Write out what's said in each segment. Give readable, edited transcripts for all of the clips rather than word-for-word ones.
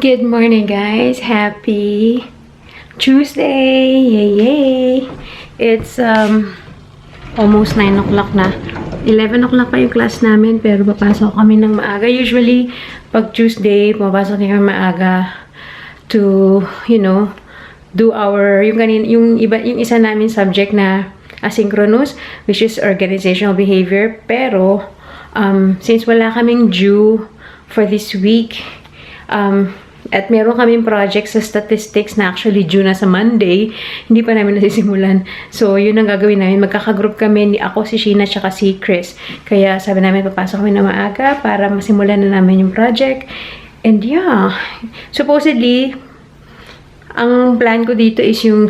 Good morning, guys. Happy Tuesday. Yay, yay. It's almost 9 o'clock na. 11 o'clock pa yung class namin, pero papasok kami ng maaga. Usually, pag Tuesday, pumapasok kami maaga to, do our, yung isa namin subject na asynchronous, which is organizational behavior. Pero, since wala kaming due for this week, at meron kaming project sa statistics na actually due na sa Monday, hindi pa namin nasisimulan. So, yun ang gagawin namin. Magkakagroup kami, ako, si Sheena, tsaka si Chris. Kaya sabi namin, papasok kami na maaga para masimulan na namin yung project. And yeah, supposedly, ang plan ko dito is yung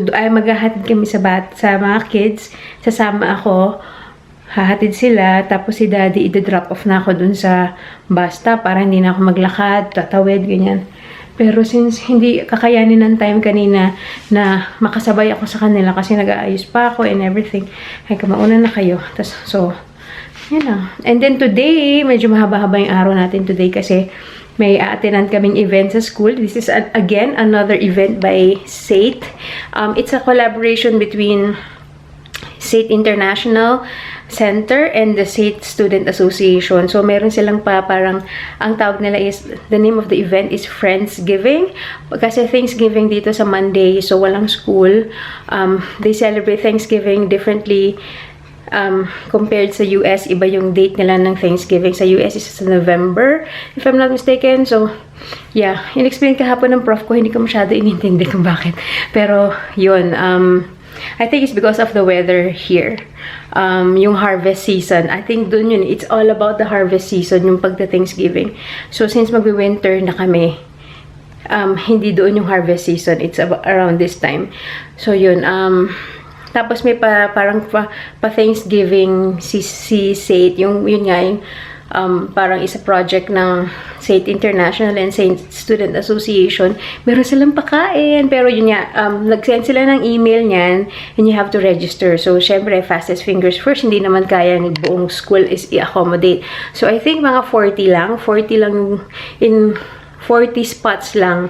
maghahatid kami sa mga kids. Sasama ako. Hahatid sila, tapos si daddy i-drop off na ako dun sa bus stop para hindi na ako maglakad, tatawid, ganyan. Pero since hindi kakayanin ng time kanina na makasabay ako sa kanila kasi nag-aayos pa ako and everything, ay mauna na kayo. So, yun lang. And then today, medyo mahaba-haba yung araw natin today kasi may a-attendan kaming event sa school. This is, again, another event by SAIT. It's a collaboration between SAIT International Center and the SAIT Student Association. So, meron silang parang, ang tawag nila is, the name of the event is Friendsgiving. Kasi Thanksgiving dito sa Monday, so walang school. They celebrate Thanksgiving differently compared sa US. Iba yung date nila ng Thanksgiving. Sa US is sa November, if I'm not mistaken. So, yeah. In-explain kahapon ng prof ko, hindi ko masyado inintindi kung bakit. Pero, yun. I think it's because of the weather here. Yung harvest season. I think dun yun. It's all about the harvest season, yung pagka-Thanksgiving. So, since magwi-winter na kami, hindi doon yung harvest season. It's around this time. So, yun. Tapos may parang pa-Thanksgiving si SAIT. Yun nga, yung parang isa project ng SAIT International and SAIT Student Association. Meron silang pakain. Pero yun nga, nag-send sila ng email niyan and you have to register. So, syempre, fastest fingers first. Hindi naman kaya ng buong school is i-accommodate. So, I think mga 40 lang. 40 lang in 40 spots lang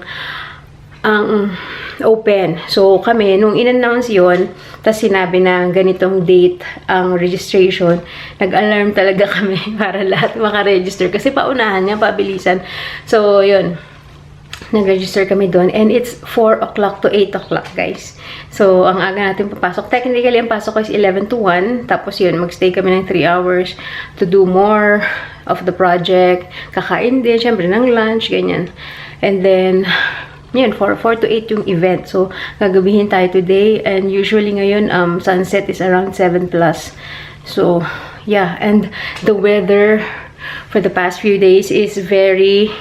ang open. So, kami, nung in-announce yun, tapos sinabi na ganitong date ang registration, nag-alarm talaga kami para lahat makaregister. Kasi paunahan niya, pabilisan. So, yun. Nag-register kami doon. And it's 4 o'clock to 8 o'clock, guys. So, ang aga natin papasok. Technically, ang pasok ko is 11 to 1. Tapos yun, mag-stay kami ng 3 hours to do more of the project. Kakain din, syempre, ng lunch, ganyan. And then, yun, 4 to 8 yung event. So, gagabihin tayo today. And usually ngayon, sunset is around 7+. So, yeah. And the weather for the past few days is very,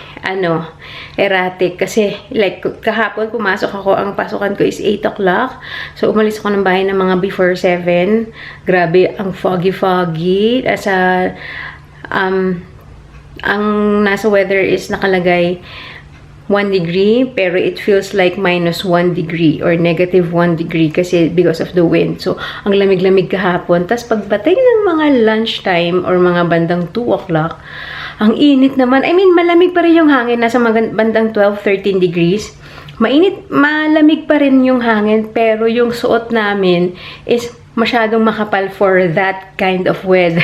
erratic. Kasi, like, kahapon pumasok ako, ang pasukan ko is 8 o'clock. So, umalis ako ng bahay ng mga before 7. Grabe, ang foggy-foggy. Ang nasa weather is nakalagay 1 degree, pero it feels like -1 degree or -1 degree kasi because of the wind. So, ang lamig-lamig kahapon. Tapos, pagdating ng mga lunchtime or mga bandang 2 o'clock, ang init naman. I mean, malamig pa rin yung hangin. Nasa bandang 12-13 degrees. Malamig pa rin yung hangin, pero yung suot namin is masyadong makapal for that kind of weather.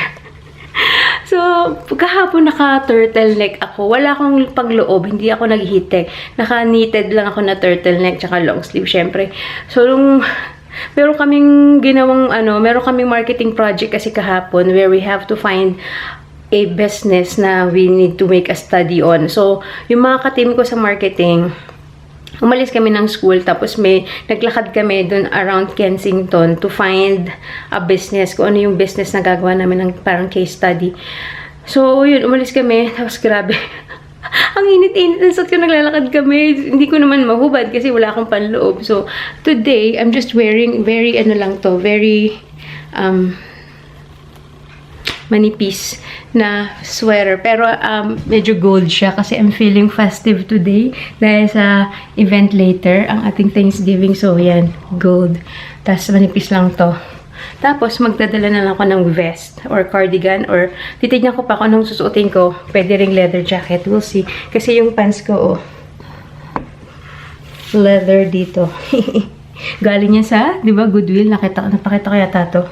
So, kahapon naka-turtleneck ako. Wala akong pangloob. Hindi ako nag-heat-tech. Naka-knitted lang ako na turtleneck tsaka long sleeve, syempre. So, meron kaming marketing project kasi kahapon where we have to find a business na we need to make a study on. So, yung mga ka-team ko sa marketing, umalis kami ng school, tapos naglakad kami dun around Kensington to find a business, kung ano yung business na gagawa namin ng parang case study. So, yun, umalis kami, tapos grabe. Ang init-init na suot ko, naglalakad kami. Hindi ko naman mahubad kasi wala akong panloob. So, today, I'm just wearing very, very, manipis na sweater. Pero medyo gold siya kasi I'm feeling festive today dahil sa event later, ang ating Thanksgiving. So, yan, gold. Tapos manipis lang to. Tapos, magdadala na lang ako ng vest or cardigan or titignan ko pa kung anong susuotin ko. Pwede ring leather jacket. We'll see. Kasi yung pants ko, oh, leather dito. Galing niya sa, di ba, Goodwill. Napakita ko yata to.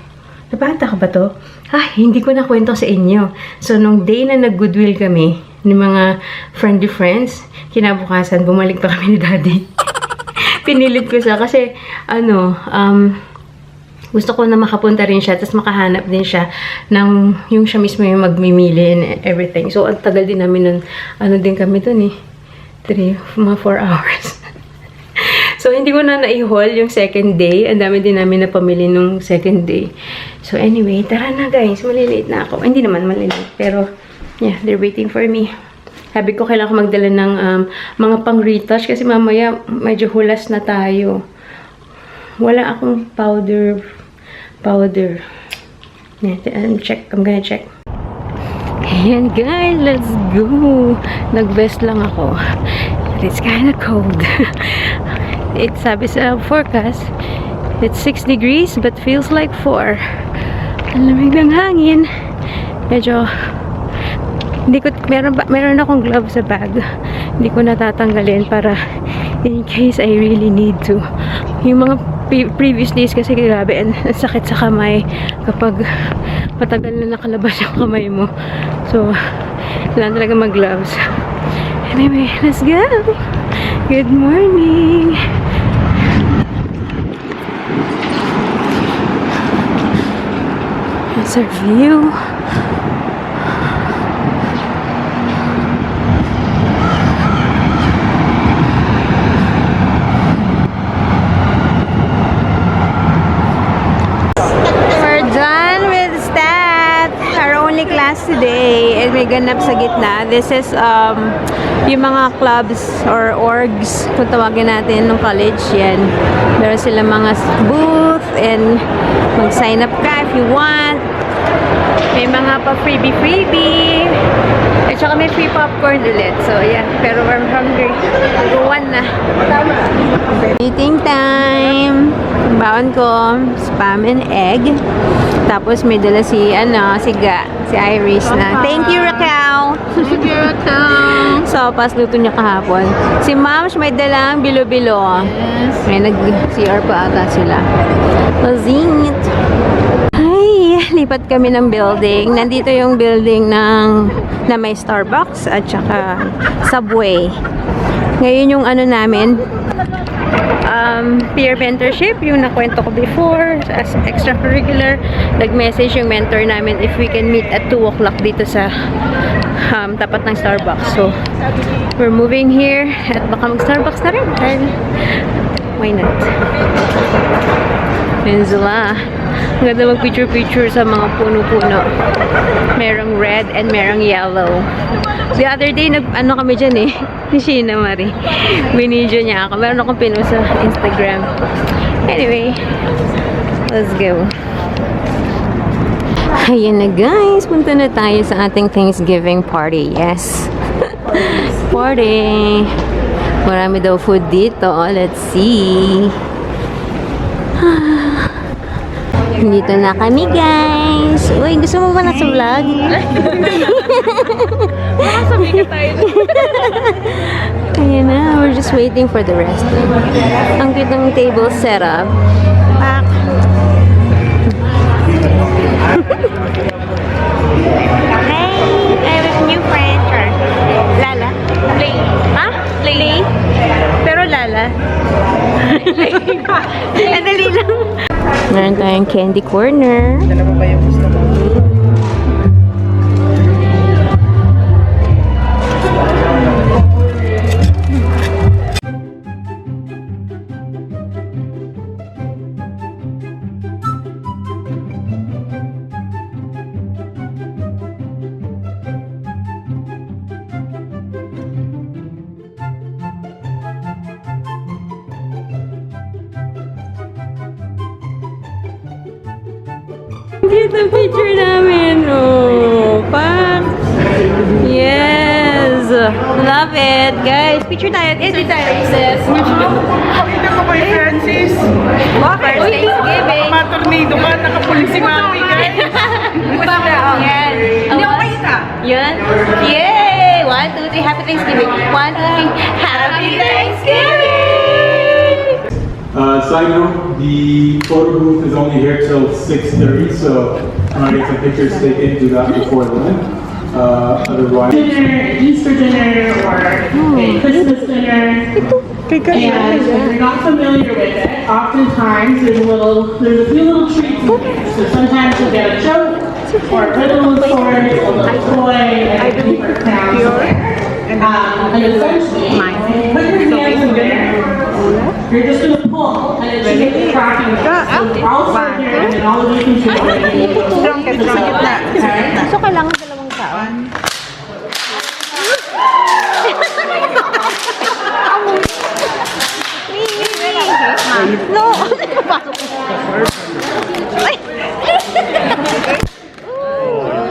Napakita ka ba to? Ay, hindi ko na kwento sa inyo. So, nung day na nag-Goodwill kami, ni mga friendly friends, kinabukasan, bumalik pa kami ni Daddy. Pinilit ko siya kasi, gusto ko na makapunta rin siya, tapos makahanap din siya ng yung siya mismo yung magmimili and everything. So, ang tagal din namin nun, din kami dun eh. 4 hours. So, hindi ko na na-haul yung second day. Ang dami din namin na pamili nung second day. So, anyway, tara na guys. Malilate na ako. Hindi naman malilate. Pero, yeah, they're waiting for me. Sabi ko, kailangan ko magdala ng mga pang-retouch kasi mamaya medyo hulas na tayo. Wala akong powder. Yeah, I'm gonna check. Ayan guys, let's go. Nag-vest lang ako. It's kind of cold. Sabi sa forecast, it's 6 degrees but feels like 4. Ang lamig ng hangin. Medyo, meron akong glove sa bag. Hindi ko natatanggalin para in case I really need to. Yung mga previous days kasi grabe, ang sakit sa kamay kapag matagal na nakalabas yung kamay mo. So, kailangan talaga mag-gloves. Anyway, let's go! Good morning! That's our view. We're done with stat. Our only class today. And may ganap sa gitna. This is yung mga clubs or orgs kung tawagin natin ng college. Yan. Meron silang mga booth and mag-sign up ka if you want. May mga pa freebie. At saka may free popcorn ulit. So, yeah. Pero we're hungry. Nag-1 na. Eating time. Baon ko, spam and egg. Tapos may dala si Iris na. Thank you, Raquel. Thank you, Raquel. So, pas luto niya kahapon. Si Mams may dalang bilo-bilo. Yes. May nag-CR pa ata sila. Lazit. Ay, lipat kami ng building. Nandito yung building na may Starbucks at saka Subway. Ngayon yung namin, peer mentorship, yung nakwento ko before, as extracurricular. Nag-message yung mentor namin if we can meet at 2 o'clock dito sa tapat ng Starbucks. So, we're moving here at baka mag-Starbucks na rin. Dahil, why not? Peninsula. Ang ganda mag-picture-picture sa mga puno-puno. Merong red and merong yellow. The other day, kami dyan eh. Ni Sheena Marie. Binidyo niya ako. Meron akong pinost sa Instagram. Anyway, let's go. Ayan na guys. Punta na tayo sa ating Thanksgiving party. Yes. Party. Marami daw food dito. Let's see. Dito na kami guys. Uy, gusto mo ba na sa vlog? Sabi ka tayo. Ayan na, we're just waiting for the rest. Ang cute ng table setup. Pak! Hey! I have a new friend. Lala? Lay. Ha? Lay? Pero Lala? Andali lang. Meron tayong candy corner. Dala mo ba yung gusto mo? Cute ang picture namin. Oh, pak! Yes! Love it! Guys, picture tayo. Edit tayo, sis. Pakita ko kay Francis. Bakit? First Thanksgiving. Matornado ka, nakapulis si Mami, guys. Yan. Hindi ako makita. Yan. Yay! 1, 2, 3. Happy Thanksgiving. 1, 2, 3. Happy Thanksgiving! Side note, the photo booth is only here till 6:30, so I'm gonna get some pictures taken, do that before then. Otherwise, dinner, Easter dinner, or a Christmas dinner. And if you're not familiar with it, oftentimes there's a few little treats in there. So sometimes you'll get a joke, or a riddle of sorts, a little toy, and different sounds there. And essentially, put your hands in there. You're just gonna pull, and it should make a cracking noise. So I'll start there, and then all of you can join me. Okay? So, kailangan dalawang tao. No! Ay!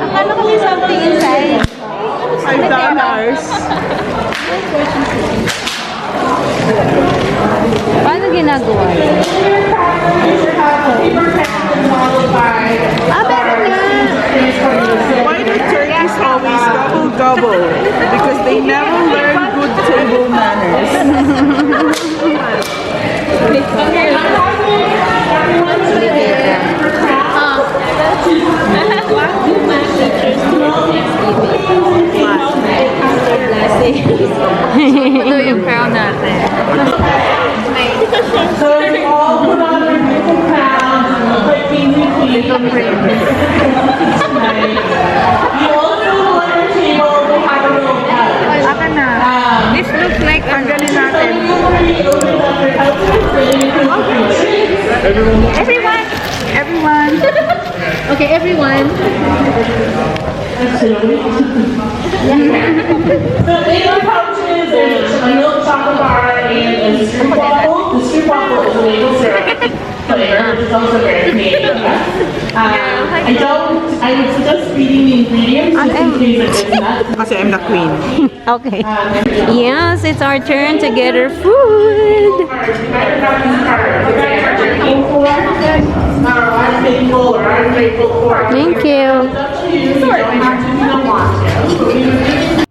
Akala ko may something inside. $5. Paano ginagawa? Ah, meron nga! Why do turkeys always gobble? Because they never learn good table manners. Ito yung crown natin. So you all put on your beautiful crowns and look like kings and queens. You also on your table will have a little couch. Aka na. This looks like ang galing natin. Everyone! Okay, everyone. So in the pouches, there's a milk chocolate bar and a street waffle. The street waffle is a maple syrup flavor, which is also very Canadian. I would suggest reading the ingredients just in case it is nuts. Kasi I'm the queen. Okay. Yes, it's our turn to get our food. You better have these cards. You guys are drinking for? I'm thankful or I'm grateful for. Thank you. It's up to you. You don't have to, you don't want to.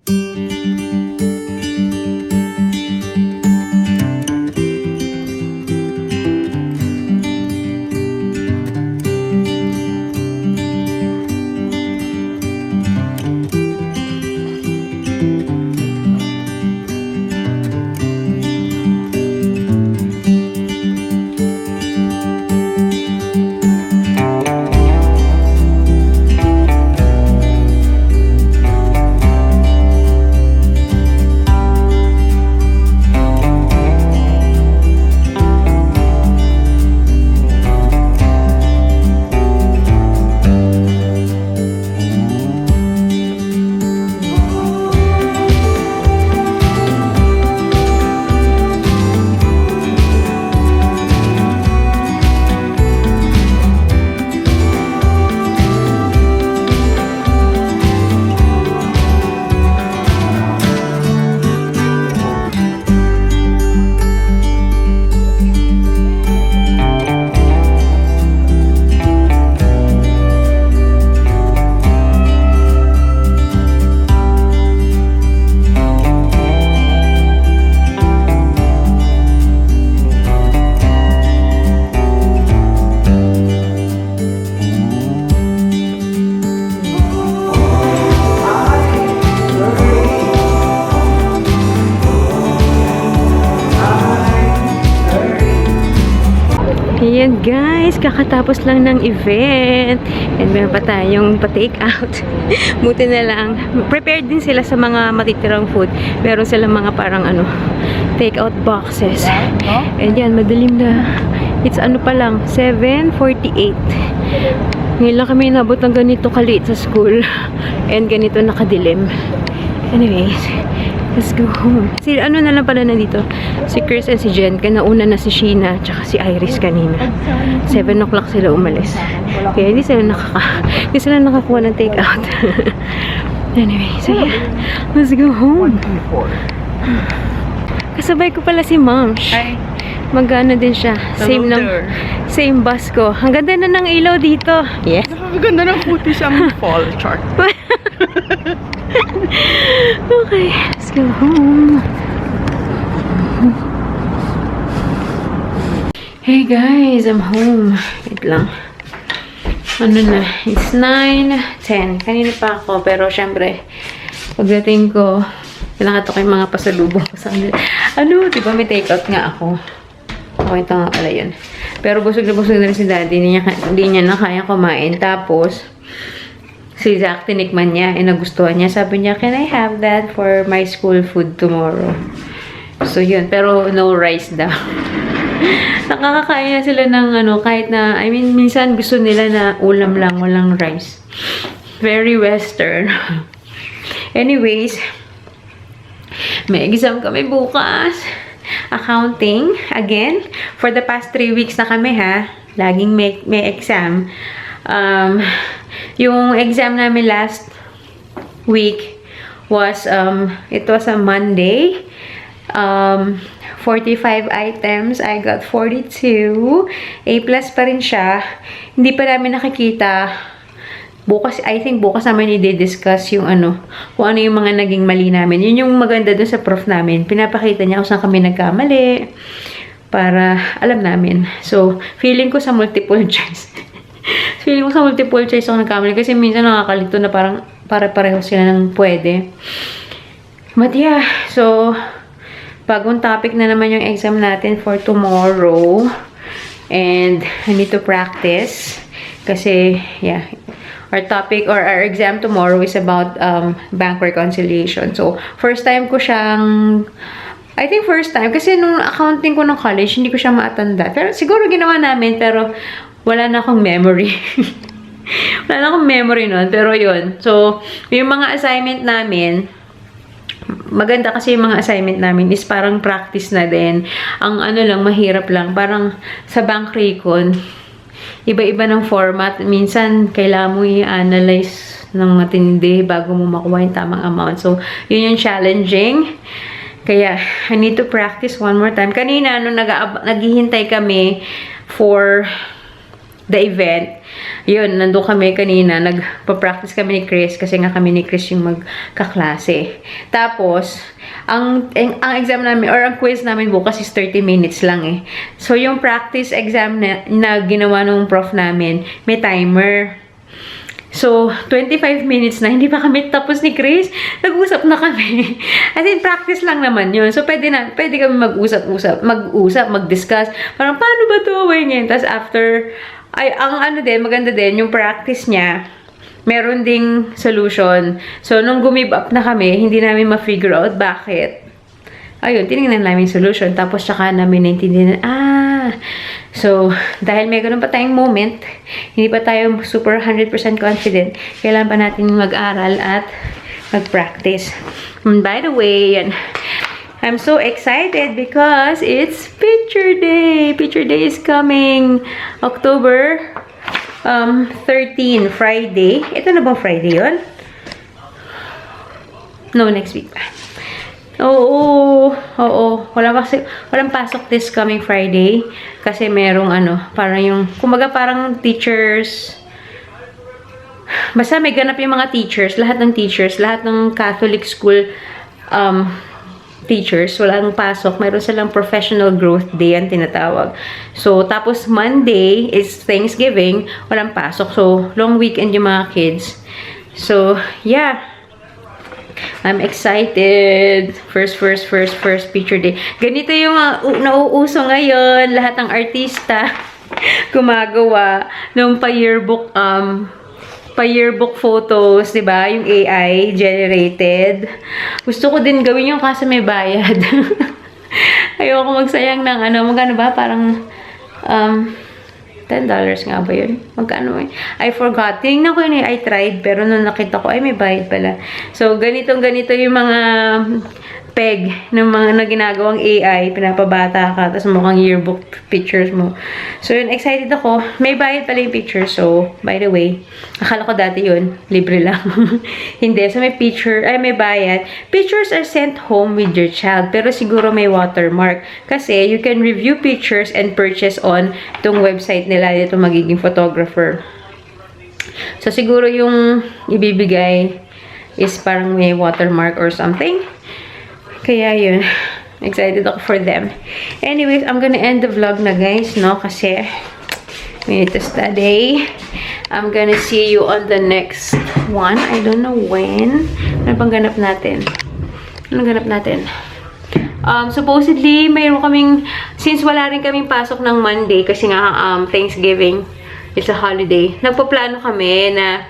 Ayan guys, kakatapos lang ng event. And meron pa tayong pa-take out. Buti na lang. Prepared din sila sa mga matitirang food. Meron silang mga parang take out boxes. And yan, madilim na. It's pa lang, 7:48. Ngayon lang kami nabot ng ganito kaliit sa school. And ganito nakadilim. Anyways, let's go home. Si na lang pala nandito? Si Chris and si Jen. Nauna na si Sheena tsaka si Iris kanina. 7 o'clock sila umalis. Kaya hindi sila nakakuha ng take out. Anyway, so yeah. Let's go home. Kasabay ko pala si Mom. Mag-ano din siya. Same bus ko. Ang ganda na ng ilaw dito. Yes. Nakakaganda ng puti siyang fall chart. Okay, let's go home. Hey guys, I'm home. Wait lang. Ano na? It's 9:10. Kanina pa ako, pero syempre, pagdating ko, kailangan ko yung mga pasalubong ko sa kanila. Ano, diba may take-out nga ako. Okay, ito nga pala yun. Pero busog na rin si daddy. Hindi niya na kaya kumain. Tapos, si Zach, tinikman niya. Nagustuhan niya. Sabi niya, can I have that for my school food tomorrow? So, yun. Pero, no rice daw. Nakakakain na sila ng ano, kahit na, I mean, minsan gusto nila na ulam lang, walang rice. Very Western. Anyways, may exam kami bukas. Accounting. Again, for the past 3 weeks na kami ha. Laging may exam. Yung exam namin last week was, it was a Monday. 45 items. I got 42. A+ pa rin siya. Hindi pa namin nakikita. Bukas, I think bukas namin i-discuss yung ano, kung ano yung mga naging mali namin. Yun yung maganda dun sa prof namin. Pinapakita niya kung saan kami nagkamali. Para alam namin. So, feeling ko sa multiple choice. Feeling ko sa multiple choice ako nagkamali. Kasi minsan nakakalito na parang pare-pareho sila ng pwede. But yeah, so bagong topic na naman yung exam natin for tomorrow. And I need to practice. Kasi, yeah, our topic or our exam tomorrow is about bank reconciliation. So, first time ko siyang, I think first time, kasi nung accounting ko ng college, hindi ko siya maatanda. Pero siguro ginawa namin, pero wala na akong memory. Wala na akong memory nun. Pero yun. So, yung mga assignment namin, maganda kasi yung mga assignment namin is parang practice na din. Ang ano lang, mahirap lang. Parang sa bank recon, iba-iba ng format. Minsan, kailangan mo i-analyze ng matindi bago mo makuha yung tamang amount. So, yun yung challenging. Kaya, I need to practice one more time. Kanina, nung naghihintay kami for the event, yun, nandun kami kanina, nagpa-practice kami ni Chris, kasi nga kami ni Chris yung magkaklase. Tapos, ang exam namin, or ang quiz namin bukas is 30 minutes lang eh. So, yung practice exam na ginawa nung prof namin, may timer. So, 25 minutes na, hindi pa kami tapos ni Chris, nag-usap na kami. As in, practice lang naman yun. So, pwede kami mag-discuss. Parang, paano ba ito? Tapos, after, ang ano din, maganda din, yung practice niya, meron ding solution. So, nung gumib up na kami, hindi namin ma-figure out bakit. Ayun, tinignan namin yung solution. Tapos, tsaka namin naintindihan, so, dahil may ganun pa tayong moment, hindi pa tayo super 100% confident, kailangan pa natin mag-aral at mag-practice. And by the way, I'm so excited because it's picture day. Picture day is coming October 13, Friday. Ito na bang Friday yun? No, next week pa. Oo. Walang pasok this coming Friday. Kasi merong parang yung, kumbaga parang teachers. Basta may ganap yung mga teachers, lahat ng Catholic school teachers, walang pasok. Mayroon silang professional growth day ang tinatawag. So, tapos Monday is Thanksgiving, walang pasok. So, long weekend yung mga kids. So, yeah. I'm excited. First picture day. Ganito yung nauuso ngayon. Lahat ng artista gumagawa ng pa-yearbook photos, 'di ba? Yung AI generated. Gusto ko din gawin yung kaso may bayad. Ayoko magsayang ng magkano ba? Parang $10 nga ba yun? Magkano eh? I forgot. Tingnan ko yun I tried, pero nung nakita ko, ay may bayad pala. So, ganito yung mga peg ng mga na ginagawang AI, pinapabata ka, tapos mukhang yearbook pictures mo. So, yun, excited ako. May bayad pala yung picture. So, by the way, akala ko dati yun, libre lang. Hindi. So, may bayad. Pictures are sent home with your child, pero siguro may watermark. Kasi, you can review pictures and purchase on itong website nila. Ito magiging photographer. So, siguro yung ibibigay is parang may watermark or something. Kaya yun. Excited ako for them. Anyways, I'm gonna end the vlog na guys, no? Kasi we need to study. I'm gonna see you on the next one. I don't know when. Ano bang ganap natin? Anong ganap natin? Supposedly, mayroon kaming, since wala rin kaming pasok ng Monday, kasi nga Thanksgiving, it's a holiday, nagpaplano kami na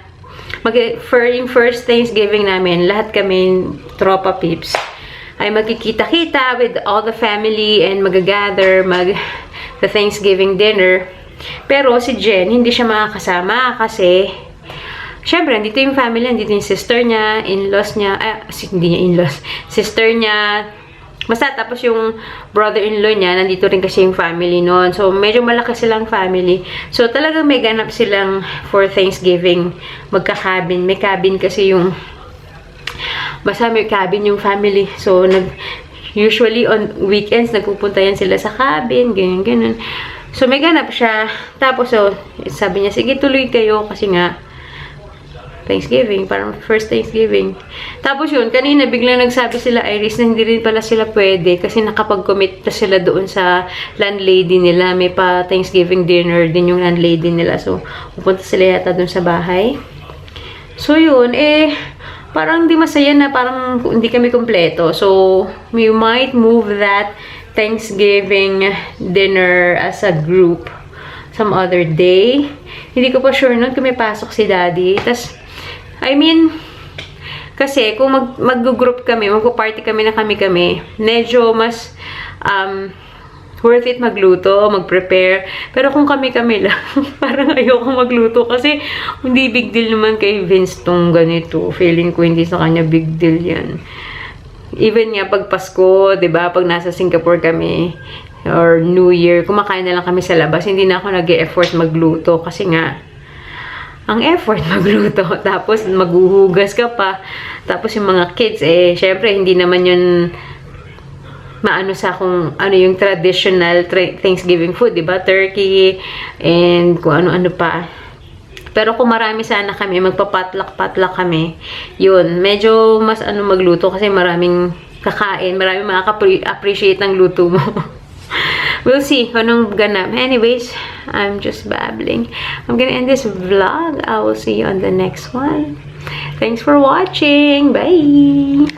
yung first Thanksgiving namin, lahat kami, tropa peeps, ay magkikita-kita with all the family and mag-gather, the Thanksgiving dinner. Pero si Jen, hindi siya makakasama kasi syempre, nandito yung family, nandito yung sister niya, in-laws niya, hindi niya in-laws, sister niya, basta tapos yung brother-in-law niya, nandito rin kasi yung family noon. So, medyo malaki silang family. So, talagang may ganap silang for Thanksgiving, magka-cabin. May cabin kasi yung basta may cabin yung family. So, usually on weekends, nagpupunta yan sila sa cabin, ganyan. So, may ganap siya. Tapos, so, sabi niya, sige, tuloy kayo kasi nga, Thanksgiving, parang first Thanksgiving. Tapos yun, kanina biglang nagsabi sila, Iris, na hindi rin pala sila pwede kasi nakapag-commit na sila doon sa landlady nila. May pa Thanksgiving dinner din yung landlady nila. So, pupunta sila yata doon sa bahay. So, yun, parang hindi masaya na parang hindi kami kompleto. So, we might move that Thanksgiving dinner as a group some other day. Hindi ko pa sure nun kung may pasok si Daddy. Tas, I mean, kasi kung mag-group kami, mag-party kami na kami, medyo mas worth it magluto, mag-prepare. Pero kung kami lang, parang ayoko magluto kasi hindi big deal naman kay Vince tong ganito. Feeling ko hindi sa kanya big deal yan. Even nga pag Pasko, 'di ba? Pag nasa Singapore kami or New Year, kumakain na lang kami sa labas. Hindi na ako nag-e-effort magluto kasi nga ang effort magluto. Tapos maghuhugas ka pa. Tapos yung mga kids syempre hindi naman yun maano sa kung ano yung traditional Thanksgiving food, 'di ba? Turkey and kung ano-ano pa. Pero kung marami sana kami, magpapatlak-patlak kami, yun, medyo mas magluto kasi maraming kakain, maraming makaka-appreciate ng luto mo. We'll see anong ganap. Anyways, I'm just babbling. I'm gonna end this vlog. I will see you on the next one. Thanks for watching. Bye!